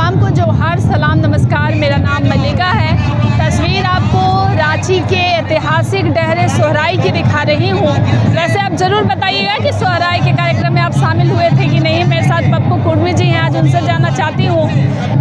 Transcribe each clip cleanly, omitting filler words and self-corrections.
तमाम को जोहार, सलाम, नमस्कार। मेरा नाम मल्लिका है। तस्वीर आपको रांची के ऐतिहासिक डहरे सोहराई की दिखा रही हूँ। वैसे आप ज़रूर बताइएगा कि सोहराई के कार्यक्रम में आप शामिल हुए थे कि नहीं। मेरे साथ पप्पू कुर्मी जी हैं, आज उनसे जानना चाहती हूँ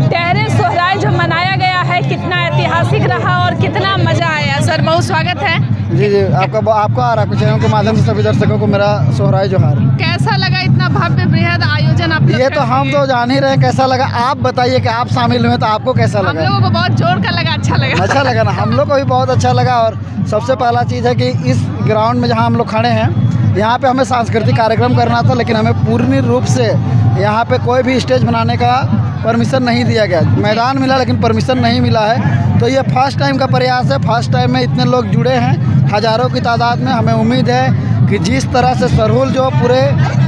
डहरे सोहराई जो मनाया गया है कितना ऐतिहासिक रहा और कितना मज़ा आया। सर बहुत स्वागत है। जी आपका और आपके चैनल के माध्यम से सभी दर्शकों को मेरा सोहराई जोहार। कैसा लगा इतना भव्य बृहद आयोजन आप लोग? ये तो हम तो जान ही रहे हैं कैसा लगा। आप बताइए कि आप शामिल हुए तो आपको कैसा लगा? हम लोगों को बहुत जोर का लगा, अच्छा लगा ना। हम लोग को भी बहुत अच्छा लगा। और सबसे पहला चीज़ है कि इस ग्राउंड में जहाँ हम लोग खड़े हैं, यहाँ पे हमें सांस्कृतिक कार्यक्रम करना था, लेकिन हमें पूर्ण रूप से यहाँ पे कोई भी स्टेज बनाने का परमिशन नहीं दिया गया। मैदान मिला लेकिन परमिशन नहीं मिला है। तो ये फर्स्ट टाइम का प्रयास है। फर्स्ट टाइम में इतने लोग जुड़े हैं, हज़ारों की तादाद में। हमें उम्मीद है कि जिस तरह से सरहुल जो पूरे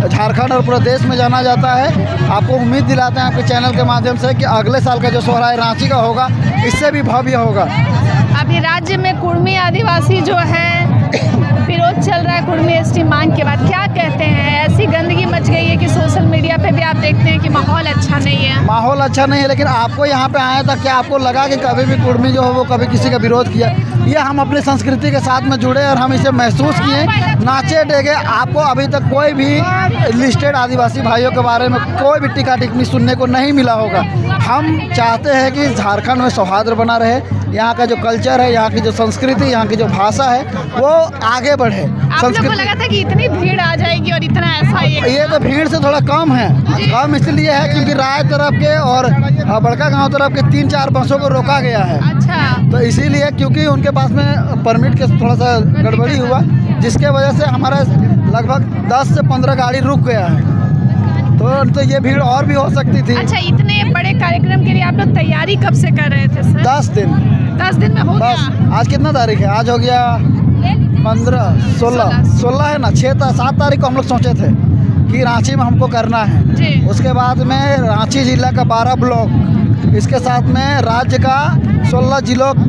झारखंड और पूरे देश में जाना जाता है, आपको उम्मीद दिलाते हैं आपके चैनल के माध्यम से कि अगले साल का जो सोहराई रांची का होगा इससे भी भव्य होगा। अभी राज्य में कुर्मी आदिवासी जो है विरोध चल रहा है कुर्मी एसटी मांग के बाद, क्या कहते हैं? ऐसी गंदगी मच गई है कि सोशल मीडिया पे भी आप देखते हैं कि माहौल अच्छा नहीं है। माहौल अच्छा नहीं है, लेकिन आपको यहाँ पे आया था, क्या आपको लगा कि कभी भी कुर्मी जो हो वो कभी किसी का विरोध किया? ये हम अपनी संस्कृति के साथ में जुड़े और हम इसे महसूस किए, नाचे डेगे। आपको अभी तक कोई भी लिस्टेड आदिवासी भाइयों के बारे में कोई भी टीका टिप्पणी सुनने को नहीं मिला होगा। हम चाहते हैं कि झारखंड में सौहार्द बना रहे, यहाँ का जो कल्चर है, यहाँ की जो संस्कृति, यहाँ की जो भाषा है वो आगे बढ़े। आप लोगों को लगा था कि इतनी भीड़ आ जाएगी और इतना ऐसा ये तो भीड़ से थोड़ा कम है। कम इसलिए है क्योंकि राय तरफ के और बड़का गांव तरफ के 3-4 बसों को रोका गया है। अच्छा, तो इसीलिए क्योंकि उनके पास में परमिट के थोड़ा सा गड़बड़ी हुआ, जिसके वजह से हमारा लगभग 10 से 15 गाड़ी रुक गया है। तो ये भीड़ और भी हो सकती थी। अच्छा, इतने बड़े कार्यक्रम के लिए आप लोग तैयारी कब से कर रहे थे सर? 10 दिन। 10 दिन में हो गया? आज कितना तारीख है? आज हो गया 15, 16 है ना। 7 तारीख को हम लोग सोचे थे कि रांची में हमको करना है जी। उसके बाद में रांची जिला का 12 ब्लॉक, इसके साथ में राज्य का 16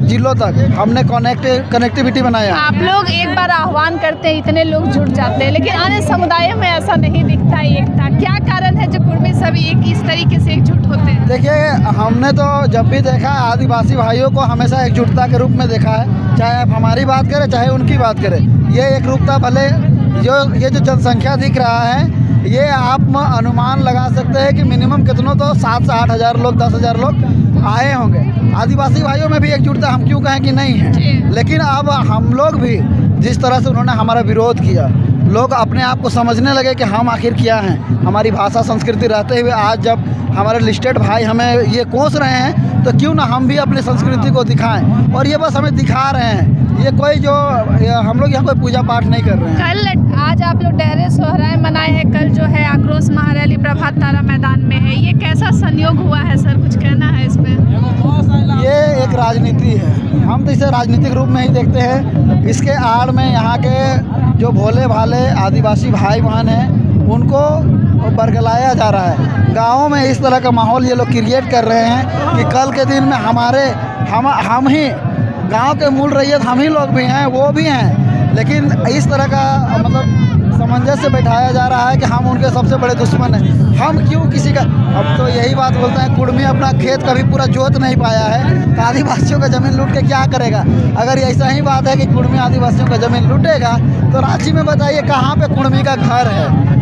जिलों तक हमने कनेक्टिविटी बनाया। आप लोग एक बार आह्वान करते हैं, इतने लोग जुट जाते हैं, लेकिन अन्य समुदायों में ऐसा नहीं दिखता एकता। क्या कारण है जो कुर्मी सभी एक इस तरीके से एकजुट होते हैं? देखिए, हमने तो जब भी देखा आदिवासी भाइयों को हमेशा एकजुटता के रूप में देखा है। चाहे आप हमारी बात करें चाहे उनकी बात करें, ये एकरूपता भले ये जो जनसंख्या दिख रहा है, ये आप अनुमान लगा सकते हैं कि मिनिमम कितनों तो 7 से 8 हज़ार लोग, 10 हज़ार लोग आए होंगे। आदिवासी भाइयों में भी एकजुटता हम क्यों कहें कि नहीं है, लेकिन अब हम लोग भी जिस तरह से उन्होंने हमारा विरोध किया, लोग अपने आप को समझने लगे कि हम आखिर क्या हैं। हमारी भाषा संस्कृति रहते हुए आज जब हमारे लिस्टेड भाई हमें ये कोस रहे हैं, तो क्यों ना हम भी अपनी संस्कृति को दिखाएं। और ये बस हमें दिखा रहे हैं, ये कोई जो हम लोग यहाँ कोई पूजा पाठ नहीं कर रहे हैं। आज आप लोग डहरे सोहराई मनाए हैं, कल जो है आक्रोश महारैली प्रभात तारा मैदान में है। ये कैसा संयोग हुआ है सर, कुछ कहना है इस पे? ये एक राजनीति है, हम तो इसे राजनीतिक रूप में ही देखते हैं। इसके आड़ में यहाँ के जो भोले भाले आदिवासी भाई बहन हैं उनको बरगलाया जा रहा है। गाँवों में इस तरह का माहौल ये लोग क्रिएट कर रहे हैं कि कल के दिन में हम ही गांव के मूल रैयत हम ही लोग भी हैं, वो भी हैं, लेकिन इस तरह का मतलब सामंजस्य बैठाया जा रहा है कि हम उनके सबसे बड़े दुश्मन हैं। हम क्यों किसी का, अब तो यही बात बोलते हैं, कुर्मी अपना खेत कभी पूरा जोत नहीं पाया है तो आदिवासियों का ज़मीन लूट के क्या करेगा? अगर ऐसा ही बात है कि कुर्मी आदिवासियों का ज़मीन लूटेगा तो रांची में बताइए कहाँ पे कुर्मी का घर है?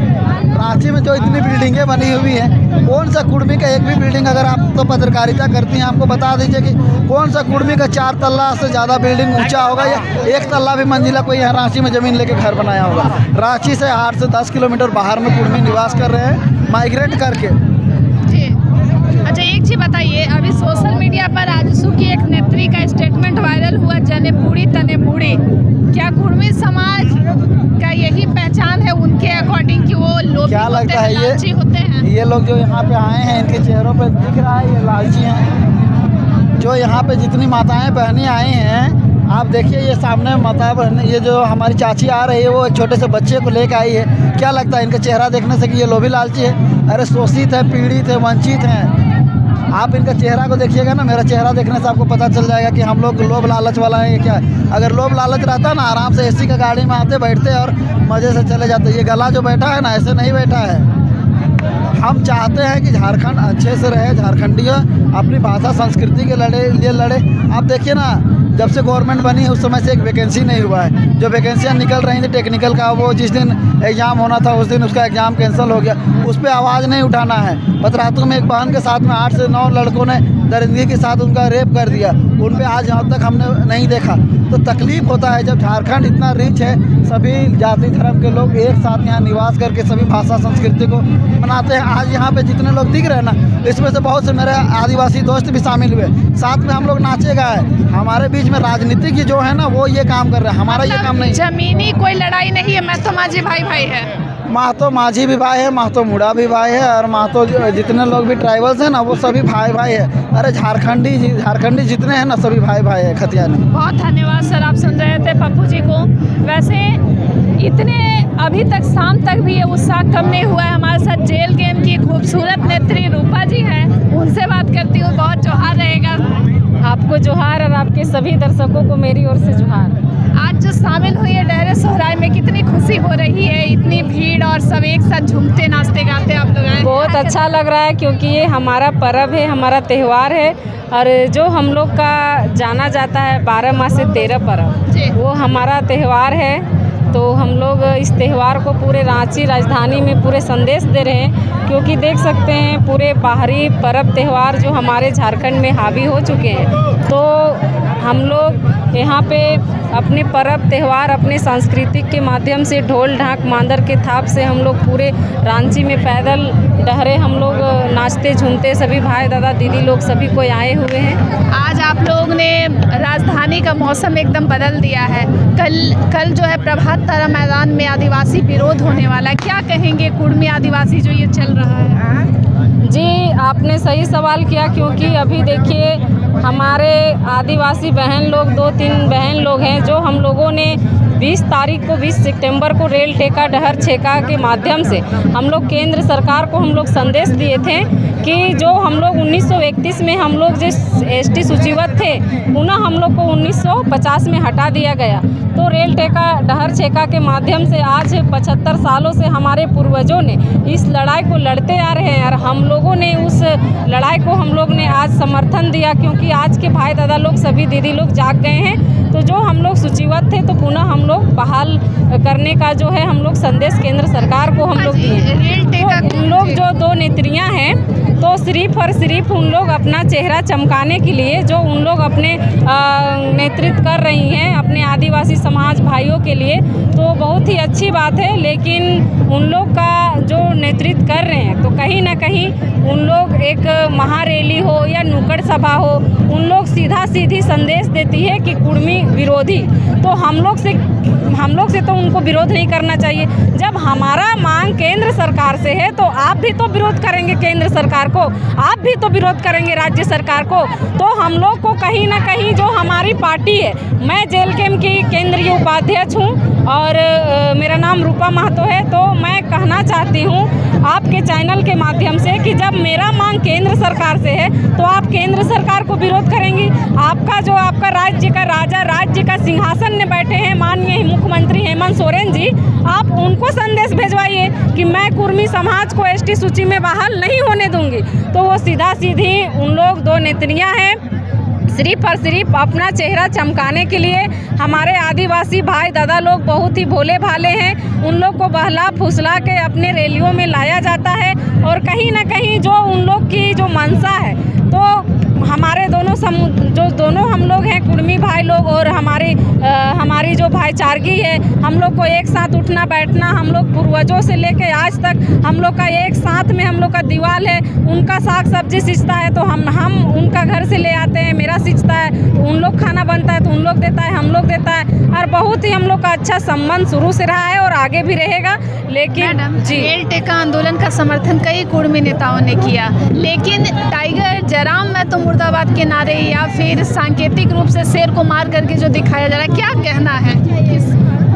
रांची में जो इतनी बिल्डिंगें बनी हुई हैं, कौन सा कुर्मी का एक भी बिल्डिंग, अगर आप तो पत्रकारिता करती हैं, आपको बता दीजिए कि कौन सा कुर्मी का 4 तल्ला से ज़्यादा बिल्डिंग ऊंचा होगा या 1 तल्ला भी मंजिला कोई यहाँ रांची में ज़मीन लेके घर बनाया होगा? रांची से 8 से 10 किलोमीटर बाहर में कुर्मी निवास कर रहे हैं, माइग्रेट करके। जी, अच्छा एक चीज़ बताइए, अभी सोशल मीडिया पर आजसू की एक नेत्री का स्टेटमेंट वायरल हुआ, जने पूड़ी तने मुड़ी। क्या कुर्मी समाज का यही पहचान है उनके अकॉर्डिंग कि वो लोग क्या लगता है लालची होते हैं? ये लोग जो यहाँ पे आए हैं, इनके चेहरों पे दिख रहा है ये लालची हैं। जो यहाँ पे जितनी माताएं बहनें आई हैं, आप देखिए ये सामने माता बहन, ये जो हमारी चाची आ रही है वो एक छोटे से बच्चे को लेकर आई है। क्या लगता है इनका चेहरा देखने से कि ये लोभी लालची है? अरे शोषित है, पीड़ित है, वंचित हैं। आप इनका चेहरा को देखिएगा ना, मेरा चेहरा देखने से आपको पता चल जाएगा कि हम लोग लोभ लालच वाला है क्या। अगर लोभ लालच रहता ना, आराम से एसी का गाड़ी में आते, बैठते और मज़े से चले जाते। ये गला जो बैठा है ना, ऐसे नहीं बैठा है। हम चाहते हैं कि झारखंड अच्छे से रहे, झारखंडी अपनी भाषा संस्कृति के लिए लड़े। आप देखिए ना, जब से गवर्नमेंट बनी है उस समय से एक वैकेंसी नहीं हुआ है। जो वैकेंसियाँ निकल रही थी टेक्निकल का, वो जिस दिन एग्ज़ाम होना था उस दिन उसका एग्ज़ाम कैंसिल हो गया। उस पर आवाज़ नहीं उठाना है। पतरातू में एक बहन के साथ में 8 से 9 लड़कों ने दरिंदगी के साथ उनका रेप कर दिया। उन पर आज यहाँ तक हमने नहीं देखा। तो तकलीफ़ होता है जब झारखंड इतना रिच है, सभी जाति धर्म के लोग एक साथ यहाँ निवास करके सभी भाषा संस्कृति को मनाते हैं। आज यहाँ पे जितने लोग दिख रहे हैं ना, इसमें से बहुत से मेरे आदिवासी दोस्त भी शामिल हुए। साथ में हम लोग नाचे गाए। हमारे बीच में राजनीतिक जो है ना, वो ये काम कर रहे हैं, हमारा ये काम नहीं। जमीनी कोई लड़ाई नहीं है, महतो माझी भाई भाई है। महतो माझी भी भाई है, महतो मुड़ा भी भाई है, और महतो जितने लोग भी ट्राइबल्स हैं ना, वो सभी भाई भाई है। अरे झारखंडी जितने हैं ना, सभी भाई भाई है खतिया में। बहुत धन्यवाद सर, आप सुन रहे थे पप्पू जी को। वैसे इतने अभी तक शाम तक भी ये उत्साह कम नहीं हुआ है। हमारे साथ जेल गेम की खूबसूरत नेत्री रूपा जी हैं, उनसे बात करती हूँ। बहुत जोहार रहेगा आपको, जोहार, और आपके सभी दर्शकों को मेरी ओर से जोहार। आज जो शामिल हुई है डहरे सोहराय में, कितनी खुशी हो रही है, इतनी भीड़ और सब एक साथ झूमते नाचते गाते आप लोग आए। बहुत अच्छा लग रहा है क्योंकि ये हमारा पर्व है, हमारा त्यौहार है, और जो हम लोग का जाना जाता है 12 माह से 13 पर्व, वो हमारा त्यौहार है। तो हम लोग इस त्यौहार को पूरे रांची राजधानी में पूरे संदेश दे रहे हैं, क्योंकि देख सकते हैं पूरे बाहरी पर्व त्यौहार जो हमारे झारखंड में हावी हो चुके हैं। तो हम लोग यहाँ पे अपने पर्व त्यौहार, अपने सांस्कृतिक के माध्यम से ढोल ढाक मांदर के थाप से हम लोग पूरे रांची में पैदल डहरे हम लोग नाचते झूमते, सभी भाई दादा दीदी लोग सभी कोई आए हुए हैं। आज आप लोग ने राजधानी का मौसम एकदम बदल दिया है। कल जो है प्रभात तारा मैदान में आदिवासी विरोध होने वाला है, क्या कहेंगे कुर्मी आदिवासी जो ये चल रहा है? जी, आपने सही सवाल किया, क्योंकि अभी देखिए हमारे आदिवासी बहन लोग 2-3 बहन लोग हैं जो हम लोगों ने 20 तारीख को 20 सितंबर को रेल टेका डहर छेका के माध्यम से हम लोग केंद्र सरकार को हम लोग संदेश दिए थे कि जो हम लोग 1931 में हम लोग जिस एसटी सूचीबद्ध थे, पुनः हम लोग को 1950 में हटा दिया गया। तो रेल टेका डहर छेका के माध्यम से आज 75 सालों से हमारे पूर्वजों ने इस लड़ाई को लड़ते आ रहे हैं, और हम लोगों ने उस लड़ाई को हम लोग ने आज समर्थन दिया, क्योंकि आज के भाई दादा लोग सभी दीदी लोग जाग गए हैं। तो जो हम लोग सूचीबद्ध थे, तो पुनः हम लोग बहाल करने का जो है हम लोग संदेश केंद्र सरकार को हम लोग दिए। उन लोग जो 2 नेत्रियां हैं, तो सिर्फ और सिर्फ उन लोग अपना चेहरा चमकाने के लिए जो उन लोग अपने नेतृत्व कर रही हैं अपने आदिवासी समाज भाइयों के लिए, तो बहुत ही अच्छी बात है। लेकिन उन लोग का जो नेतृत्व कर रहे हैं, तो कहीं ना कहीं उन लोग एक महारैली हो या नुक्कड़ सभा हो, उन लोग सीधा सीधी संदेश देती है कि कुर्मी विरोधी। तो हम लोग से तो उनको विरोध नहीं करना चाहिए। जब हमारा मांग केंद्र सरकार से है, तो आप भी तो विरोध करेंगे केंद्र सरकार को, आप भी तो विरोध करेंगे राज्य सरकार को। तो हम लोग को कहीं ना कहीं जो हमारी पार्टी है, मैं जेल केम की केंद्रीय उपाध्यक्ष हूँ और मेरा नाम रूपा महतो है। तो मैं कहना चाहती हूँ आपके चैनल के माध्यम से कि जब मेरा मांग केंद्र सरकार से है, तो आप केंद्र सरकार को विरोध करेंगी। आपका राज्य का राजा, राज्य का सिंहासन में बैठे हैं माननीय मुख्यमंत्री हेमंत सोरेन जी, आप उनको संदेश भेजवाइए कि मैं कुर्मी समाज को एसटी सूची में बहाल नहीं होने दूंगी। तो वो सीधा सीधी उन लोग 2 नेत्रियां हैं, सिर्फ और सिर्फ अपना चेहरा चमकाने के लिए। हमारे आदिवासी भाई दादा लोग बहुत ही भोले भाले हैं, उन लोग को बहला फुसला के अपने रैलियों में लाया जाता है, और कहीं ना कहीं जो उन लोग की जो मंशा है, तो हमारे दोनों हम लोग हैं कुर्मी भाई लोग, और हमारी जो भाईचारगी है, हम लोग को एक साथ उठना बैठना, हम लोग पूर्वजों से लेके आज तक हम लोग का एक साथ में हम लोग का दीवाल है। उनका साग सब्जी सिंचता है तो हम उनका घर से ले आते हैं, मेरा सिंचता है, उन लोग खाना बनता है तो उन लोग देता है, हम लोग देता है, और बहुत ही हम लोग का अच्छा संबंध शुरू से रहा है और आगे भी रहेगा। लेकिन रेल टेका आंदोलन का समर्थन कई कुर्मी नेताओं ने किया, लेकिन टाइगर जयराम मैं तो मुर्दाबाद के नारे या फिर सांकेतिक रूप से शेर को मार करके जो दिखाया जा रहा है, क्या कहना है?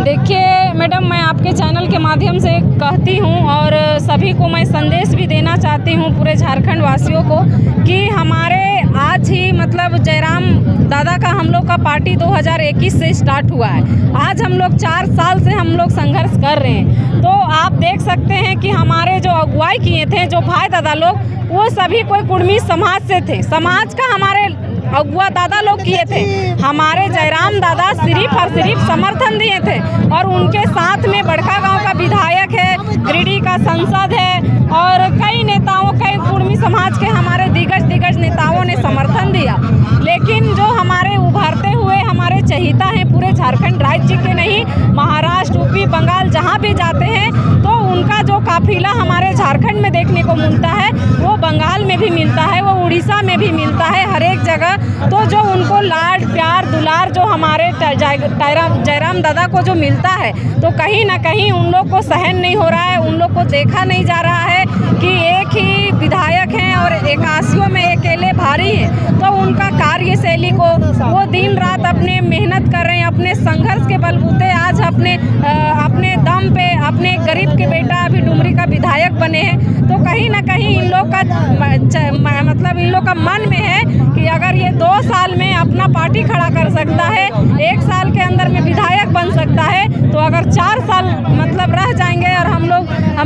देखिए मैडम, मैं आपके चैनल के माध्यम से कहती हूँ और सभी को मैं संदेश भी देना चाहती हूँ, पूरे झारखंड वासियों को, कि हमारे आज ही मतलब जयराम दादा का हम लोग का पार्टी 2021 से स्टार्ट हुआ है। आज हम लोग 4 साल से हम लोग संघर्ष कर रहे हैं। तो आप देख सकते हैं कि हमारे जो अगुवाई किए थे जो भाई दादा लोग, वो सभी कोई कुर्मी समाज से थे। समाज का हमारे अगुआ दादा लोग किए थे। हमारे जयराम दादा सिर्फ और सिर्फ समर्थन दिए थे और उनके साथ में बड़का गांव का विधायक है, गिरिडीह का सांसद है और कई नेताओं, कई कुर्मी समाज के हमारे दिग्गज नेताओं ने समर्थन दिया। लेकिन जो हमारे उभरते हुए हमारे चहेता हैं पूरे झारखंड राज्य के नहीं, महाराष्ट्र, यूपी, बंगाल जहाँ भी जाते हैं तो उनका जो काफिला हमारे झारखंड में देखने को मिलता है वो बंगाल में भी मिलता है, वो उड़ीसा में भी मिलता है, हर एक जगह। तो जो उनको लाड प्यार दुलार जो हमारे जयराम दादा को जो मिलता है, तो कहीं ना कहीं उन लोग को सहन नहीं हो रहा है, उन लोग को देखा नहीं जा रहा है कि एक ही विधायक हैं और 81 में अकेले भारी हैं। तो उनका कार्यशैली को वो दिन रात अपने मेहनत कर रहे हैं, अपने संघर्ष के बलबूते आज अपने दम पे अपने गरीब के बेटा अभी डुमरी का विधायक बने हैं। तो कहीं ना कहीं इन लोग का मतलब इन लोग का मन में है कि अगर ये 2 साल में अपना पार्टी खड़ा कर सकता है, 1 साल के अंदर में विधायक बन सकता है, तो अगर 4 साल मतलब रह जाएंगे और हम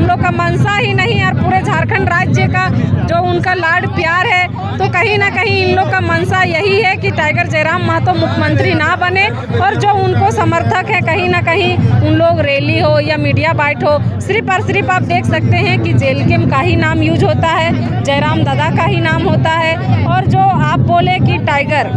लोग का मनसा ही नहीं और पूरे झारखंड राज्य का जो उनका लाड प्यार है, तो कहीं ना कहीं इन लोग का मनसा यही है कि टाइगर जयराम महतो मुख्यमंत्री ना बने और जो उनको समर्थक है कहीं ना कहीं उन लोग रैली हो या मीडिया बाइट हो, सिर्फ और सिर्फ आप देख सकते हैं कि जेलकेम का ही नाम यूज होता है, जयराम दादा का ही नाम होता है। और जो आप बोले कि टाइगर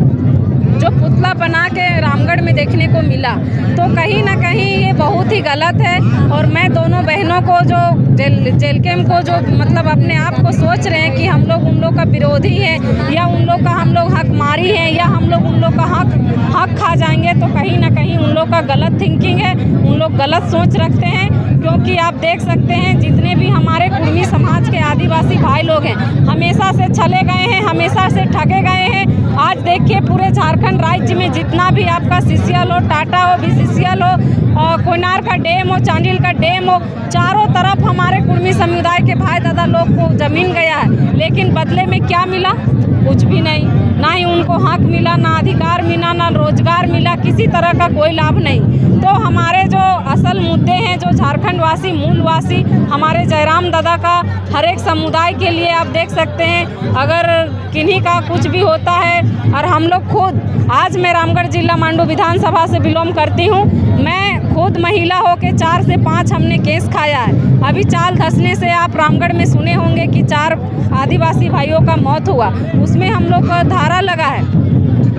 जो पुतला बना के रामगढ़ में देखने को मिला, तो कहीं ना कहीं ये बहुत ही गलत है। और मैं दोनों बहनों को जो जेलकेम को जो मतलब अपने आप को सोच रहे हैं कि हम लोग उन लोग का विरोधी हैं या उन लोग का हम लोग हक मारी हैं या हम लोग उन लोग का हक खा जाएंगे, तो कहीं ना कहीं उन लोग का गलत थिंकिंग है, उन लोग गलत सोच रखते हैं। क्योंकि आप देख सकते हैं जितने भी हमारे कुर्मी समाज के आदिवासी भाई लोग हैं, हमेशा से छले गए हैं, हमेशा से ठगे गए हैं। आज देखिए पूरे झारखंड राज्य में जितना भी आपका CCL हो, टाटा हो, BCCL हो, कोयनार का डैम हो, चांडिल का डैम हो, चारों तरफ हमारे कुर्मी समुदाय के भाई दादा लोग को जमीन गया है। लेकिन बदले में क्या मिला? कुछ भी नहीं। ना ही उनको हक मिला, ना अधिकार मिला, ना रोजगार मिला, किसी तरह का कोई लाभ नहीं। तो हमारे जो असल मुद्दे हैं, जो झारखंड वासी मूलवासी हमारे जयराम दादा का हर एक समुदाय के लिए आप देख सकते हैं, अगर किन्हीं का कुछ भी होता है और हम लोग खुद, आज मैं रामगढ़ जिला मांडू विधानसभा से बिलोंग करती हूँ, मैं खुद महिला हो के 4 से 5 हमने केस खाया है। अभी चाल धंसने से आप रामगढ़ में सुने होंगे कि 4 आदिवासी भाइयों का मौत हुआ, उसमें हम लोग का धारा लगा है।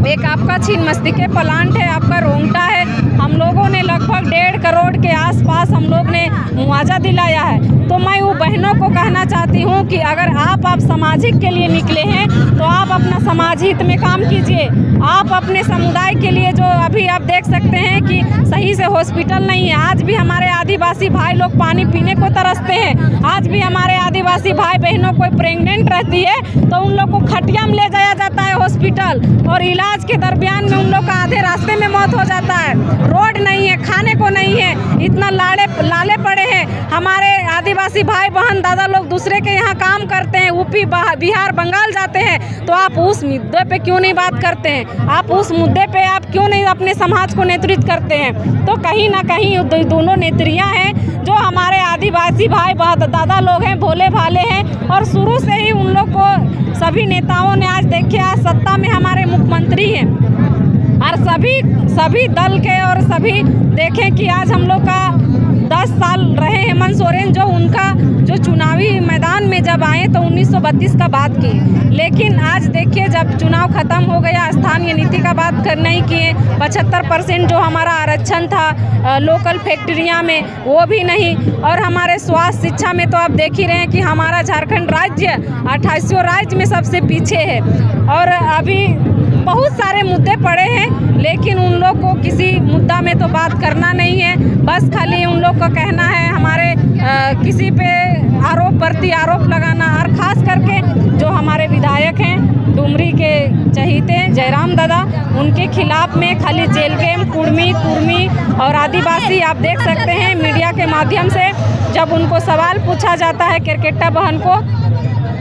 एक आपका छिन्नमस्तिके प्लांट है, आपका रोंगटा है, हम लोगों ने लगभग 1.5 करोड़ के आसपास हम लोग ने मुआवजा दिलाया है। तो मैं वो बहनों को कहना चाहती हूँ कि अगर आप सामाजिक के लिए निकले हैं तो आप अपना समाज हित में काम कीजिए। आप अपने समुदाय के लिए, जो अभी आप देख सकते हैं कि सही से हॉस्पिटल नहीं है, आज भी हमारे आदिवासी भाई लोग पानी पीने को तरसते हैं। आज भी हमारे आदिवासी भाई बहनों कोई प्रेग्नेंट रहती है तो उन लोग को खटिया में ले जाया जाता है हॉस्पिटल, और इलाज के दरमियान में उन लोग का आधे रास्ते में मौत हो जाता है। रोड नहीं है, खाने को नहीं है, इतना लाले पड़े हैं। हमारे आदिवासी भाई बहन दादा लोग दूसरे के यहाँ काम करते हैं, यूपी बिहार बंगाल जाते हैं, तो आप उस मुद्दे पे क्यों नहीं बात करते हैं? आप उस मुद्दे पे आप क्यों नहीं अपने समाज को नेतृत्व करते हैं? तो कहीं ना कहीं दोनों नेत्रियाँ हैं जो हमारे आदिवासी भाई दादा लोग हैं, भोले भाले हैं, और शुरू से ही उन लोग को सभी नेताओं ने, आज देखिए आज सत्ता में हमारे मुख्यमंत्री हैं और सभी दल के, और सभी देखें कि आज हम लोग का 10 साल रहे हेमंत सोरेन, जो उनका जो चुनावी मैदान में जब आए तो 1932 का बात की, लेकिन आज देखिए जब चुनाव खत्म हो गया, स्थानीय नीति का बात नहीं किए। 75% जो हमारा आरक्षण था लोकल फैक्ट्रियां में, वो भी नहीं। और हमारे स्वास्थ्य शिक्षा में तो आप देख ही रहे हैं कि हमारा झारखंड राज्य 28 राज्य में सबसे पीछे है। और अभी बहुत सारे मुद्दे पड़े हैं, लेकिन उन लोग को किसी मुद्दा में तो बात करना नहीं है। बस खाली उन लोग का कहना है हमारे किसी पे आरोप प्रति आरोप लगाना, और ख़ास करके जो हमारे विधायक हैं डुमरी के चहीते जयराम दादा, उनके खिलाफ में खाली जेलकेम, कुर्मी और आदिवासी, आप देख सकते हैं मीडिया के माध्यम से जब उनको सवाल पूछा जाता है केरकेट्टा बहन को,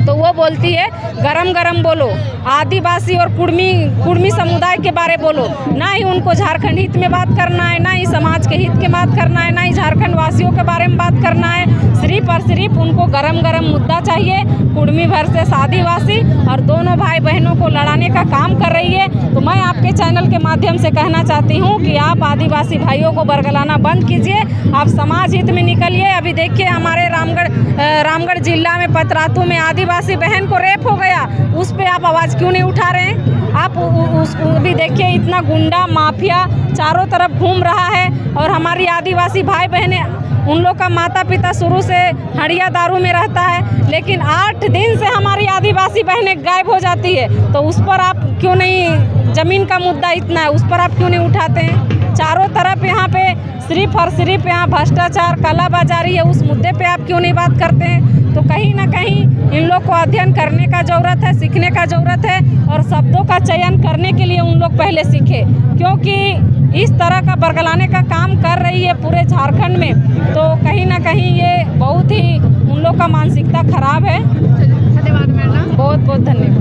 तो वो बोलती है गरम गरम बोलो, आदिवासी और कुर्मी समुदाय के बारे बोलो। ना ही उनको झारखंड हित में बात करना है, ना ही समाज के हित के बात करना है, ना ही झारखंड वासियों के बारे में बात करना है। सिर्फ और सिर्फ उनको गरम गरम मुद्दा चाहिए। कुर्मी वर्सेस आदिवासी और दोनों भाई बहनों को लड़ाने का काम कर रही है। तो मैं आपके चैनल के माध्यम से कहना चाहती हूँ कि आप आदिवासी भाइयों को बरगलाना बंद कीजिए, आप समाज हित में निकलिए। अभी देखिए हमारे रामगढ़ जिला में पतरातू में आदिवासी बहन को रेप हो गया, उस पर आप आवाज़ क्यों नहीं उठा रहे हैं? आप उसको भी देखिए, इतना गुंडा माफिया चारों तरफ घूम रहा है और हमारी आदिवासी भाई बहनें, उन लोग का माता पिता शुरू से हड़िया दारू में रहता है, लेकिन 8 दिन से हमारी आदिवासी बहनें गायब हो जाती है। तो उस पर आप क्यों नहीं, ज़मीन का मुद्दा इतना है, उस पर आप क्यों नहीं उठाते हैं? चारों तरफ यहाँ पे सिर्फ और सिर्फ यहाँ भ्रष्टाचार कालाबाजारी है, उस मुद्दे पे आप क्यों नहीं बात करते हैं? तो कहीं ना कहीं इन लोग को अध्ययन करने का ज़रूरत है, सीखने का ज़रूरत है और शब्दों का चयन करने के लिए उन लोग पहले सीखे, क्योंकि इस तरह का बरगलाने का काम कर रही है पूरे झारखंड में। तो कहीं ना कहीं ये बहुत ही उन लोग का मानसिकता खराब है। धन्यवाद मैडम, बहुत बहुत धन्यवाद।